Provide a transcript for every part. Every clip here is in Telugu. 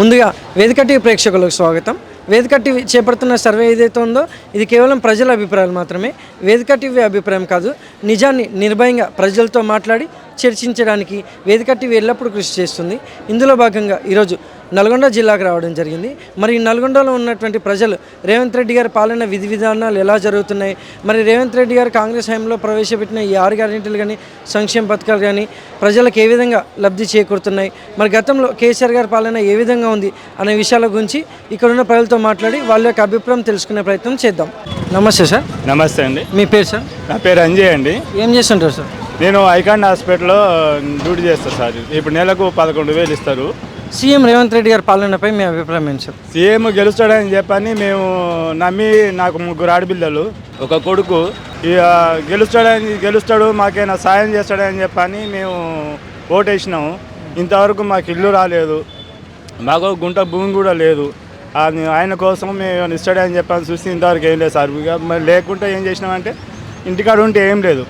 ముందుగా వేదిక టీవీ ప్రేక్షకులకు స్వాగతం. వేదిక టీవీ చేపడుతున్న సర్వే ఏదైతే ఉందో ఇది కేవలం ప్రజల అభిప్రాయాలు మాత్రమే. వేదిక టీవీ అభిప్రాయం కాదు. నిజాన్ని నిర్భయంగా ప్రజలతో మాట్లాడి చర్చించడానికి వేదిక టీవీ ఎల్లప్పుడూ కృషి చేస్తుంది. ఇందులో భాగంగా ఈరోజు నల్గొండ జిల్లాకు రావడం జరిగింది. మరి ఈ నల్గొండలో ఉన్నటువంటి ప్రజలు రేవంత్ రెడ్డి గారి పాలన విధి విధానాలు ఎలా జరుగుతున్నాయి, మరి రేవంత్ రెడ్డి గారు కాంగ్రెస్ హయాంలో ప్రవేశపెట్టిన ఈ 6 గ్యారెంటీలు కానీ సంక్షేమ పథకాలు కానీ ప్రజలకు ఏ విధంగా లబ్ధి చేకూరుతున్నాయి, మరి గతంలో కేసీఆర్ గారి పాలన ఏ విధంగా ఉంది అనే విషయాల గురించి ఇక్కడున్న ప్రజలతో మాట్లాడి వాళ్ళ యొక్క అభిప్రాయం తెలుసుకునే ప్రయత్నం చేద్దాం. నమస్తే సార్. నమస్తే అండి. మీ పేరు సార్? నా పేరు అంజయ్ అండి. ఏం చేస్తుంటారు సార్? నేను ఐకాన్ హాస్పిటల్లో డ్యూటీ చేస్తాను సార్. ఇప్పుడు నెలకు 11,000 ఇస్తారు. సీఎం రేవంత్ రెడ్డి గారి పాలనపై మీ అభిప్రాయం ఏంటి సార్? సీఎం గెలుస్తాడని చెప్పని మేము నమ్మి, నాకు 3 ఆడపిల్లలు, ఒక కొడుకు, ఇక గెలుస్తాడు మాకైనా సాయం చేస్తాడని చెప్పని మేము ఓటేసినాము. ఇంతవరకు మాకు ఇల్లు రాలేదు, మాకు గుంట భూమి కూడా లేదు. ఆయన కోసం మేము ఇస్తాడని చెప్పని చూసి ఇంతవరకు ఏం లేదు సార్. ఇక మరి లేకుంటే ఏం చేసినామంటే ఇంటికాడ ఉంటే ఏం లేదు,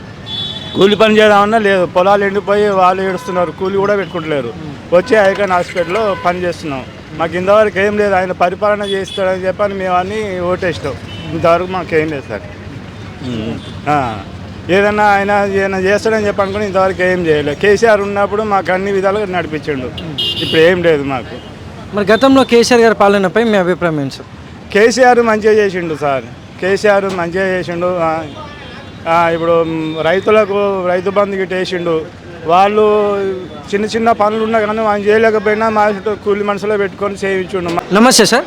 కూలి పని చేద్దామన్నా లేదు. పొలాలు ఎండిపోయి వాళ్ళు ఏడుస్తున్నారు, కూలి కూడా పెట్టుకుంటలేరు. వచ్చి ఐకాన్ హాస్పిటల్లో పని చేస్తున్నాం. మాకు ఇంతవరకు ఏం లేదు. ఆయన పరిపాలన చేస్తాడని చెప్పని మేము అన్నీ ఓటేస్తాం. ఇంతవరకు మాకేం లేదు సార్. ఏదన్నా ఆయన ఏదైనా చేస్తాడని చెప్పి అనుకుని ఇంతవరకు ఏం చేయలేదు. కేసీఆర్ ఉన్నప్పుడు మాకు అన్ని విధాలుగా నడిపించిండు. ఇప్పుడు ఏం లేదు మాకు. మరి గతంలో కేసీఆర్ గారి పాలనపై మీ అభిప్రాయం ఏంటి సార్? కేసీఆర్ మంచిగా చేసిండు సార్. కేసీఆర్ మంచిగా చేసిండు. ఇప్పుడు రైతులకు రైతు బంధు గిట్ట వేసిండు. వాళ్ళు చిన్న చిన్న పనులు ఉన్నా కానీ ఆయన చేయలేకపోయినా మా కూలి మనసులో పెట్టుకొని చేయించుండు. నమస్తే సార్.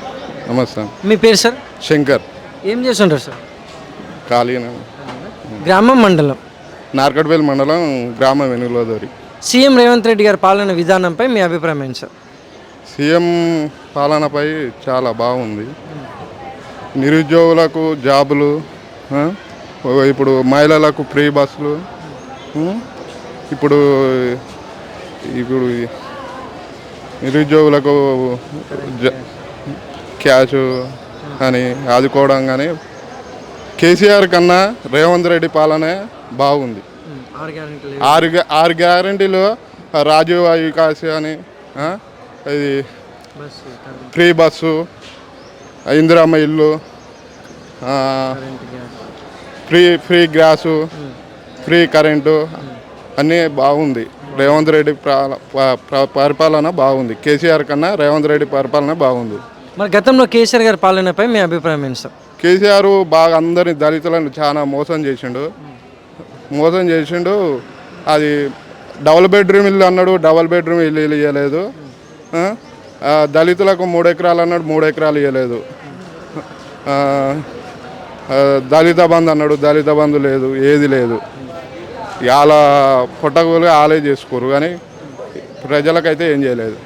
నమస్తే. మీ పేరు సార్? శంకర్. ఏం చేస్తుంటారు సార్? ఖాళీగా. గ్రామం మండలం? నార్కట్పల్లి మండలం, గ్రామం వెనుగులదోరి. సీఎం రేవంత్ రెడ్డి గారి పాలన విధానంపై మీ అభిప్రాయం ఏంటి సార్? సీఎం పాలనపై చాలా బాగుంది. నిరుద్యోగులకు జాబులు, ఇప్పుడు మహిళలకు ఫ్రీ బస్సులు, ఇప్పుడు నిరుద్యోగులకు క్యాష్ అని ఆదుకోవడం. కానీ కేసీఆర్ కన్నా రేవంత్ రెడ్డి పాలనే బాగుంది. 6 గ్యారెంటీలు, రాజీవ్ వికాస్ అని, ఇది ఫ్రీ బస్సు, ఇందిరమ్మ ఇల్లు, ఫ్రీ గ్యాసు, ఫ్రీ కరెంటు అన్నీ బాగుంది. రేవంత్ రెడ్డి పరిపాలన బాగుంది. కేసీఆర్ కన్నా రేవంత్ రెడ్డి పరిపాలన బాగుంది. మరి గతంలో కేసీఆర్ గారి పాలనపై మీ అభిప్రాయం ఏంటి సార్? కేసీఆర్ బాగా అందరిని దళితులను చాలా మోసం చేసిండు. అది డబుల్ బెడ్రూమ్ ఇల్లు అన్నాడు, డబుల్ బెడ్రూమ్ ఇల్లు ఇవ్వలేదు. దళితులకు 3 ఎకరాలు అన్నాడు, 3 ఎకరాలు ఇవ్వలేదు. దళిత బంధు అన్నాడు, దళిత బంధు లేదు, ఏది లేదు. వాళ్ళ పొట్టగోలు వాళ్ళే చేసుకోరు. కానీ ప్రజలకైతే ఏం చేయలేదు.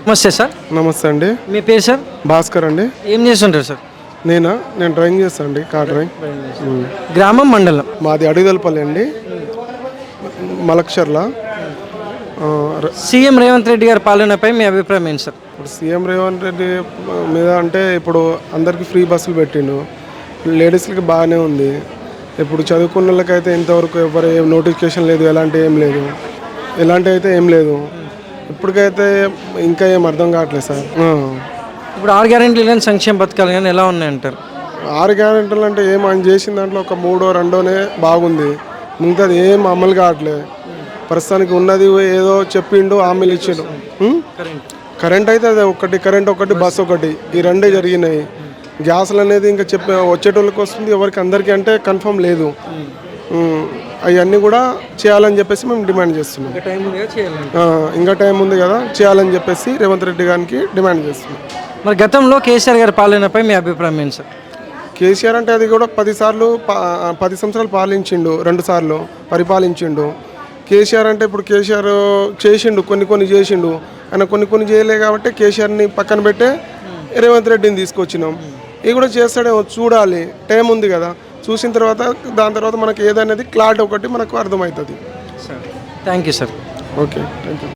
నమస్తే సార్. నమస్తే అండి. మీ పేరు సార్? భాస్కర్ అండి. ఏం చేస్తుంటారు సార్? నేను డ్రైవింగ్ చేస్తాను అండి, కార్ డ్రైవింగ్. గ్రామం మండలం? మాది అడుగుదలపల్లి అండి, మలక్షర్ల. సీఎం రేవంత్ రెడ్డి గారి పాలనపై మీ అభిప్రాయం ఏంటి సార్? ఇప్పుడు సీఎం రేవంత్ రెడ్డి మీద అంటే ఇప్పుడు అందరికీ ఫ్రీ బస్సులు పెట్టిండు. లేడీస్కి బాగానే ఉంది. ఇప్పుడు చదువుకున్న వాళ్ళకైతే ఇంతవరకు ఎవరు నోటిఫికేషన్ లేదు, ఎలాంటి ఏం లేదు. ఇప్పటికైతే ఇంకా ఏం అర్థం కావట్లేదు సార్. ఇప్పుడు 6 గ్యారెంటీలు కానీ సంక్షేమ పథకాలు కానీ ఎలా ఉన్నాయంటారు? 6 గ్యారెంటీలు అంటే ఏం ఆయన చేసిన దాంట్లో ఒక 3 or 2 బాగుంది. మిగతాది ఏం అమలు కావట్లేదు. ప్రస్తుతానికి ఉన్నది ఏదో చెప్పిండు, హామీలు ఇచ్చిండు. కరెంట్ అయితే అది కరెంట్ ఒకటి, బస్ ఒకటి, ఈ 2 జరిగినాయి. గ్యాస్లు అనేది ఇంకా వచ్చేటోళ్ళకి వస్తుంది, ఎవరికి అందరికీ అంటే కన్ఫర్మ్ లేదు. అవన్నీ కూడా చేయాలని చెప్పేసి మేము డిమాండ్ చేస్తున్నాం. ఇంకా టైం ఉంది కదా, చేయాలని చెప్పేసి రేవంత్ రెడ్డి గారికి డిమాండ్ చేస్తున్నాం. మరి గతంలో కేసీఆర్ గారి పాలనపై మీ అభిప్రాయం ఏంటి సార్? కేసీఆర్ అంటే అది కూడా 10 సంవత్సరాలు పాలించిండు, 2 సార్లు పరిపాలించిండు. కేసీఆర్ అంటే ఇప్పుడు కేసీఆర్ చేసిండు, కొన్ని చేసిండు. ఆయన కొన్ని చేయలే కాబట్టి కేసీఆర్ని పక్కన పెట్టే రేవంత్ రెడ్డిని తీసుకొచ్చినాం. ఇవి కూడా చేస్తాడేమో చూడాలి, టైం ఉంది కదా. చూసిన తర్వాత దాని తర్వాత మనకు ఏదనేది క్లారిటీ ఒకటి మనకు అర్థమవుతుంది. Thank you sir. Okay, thank you.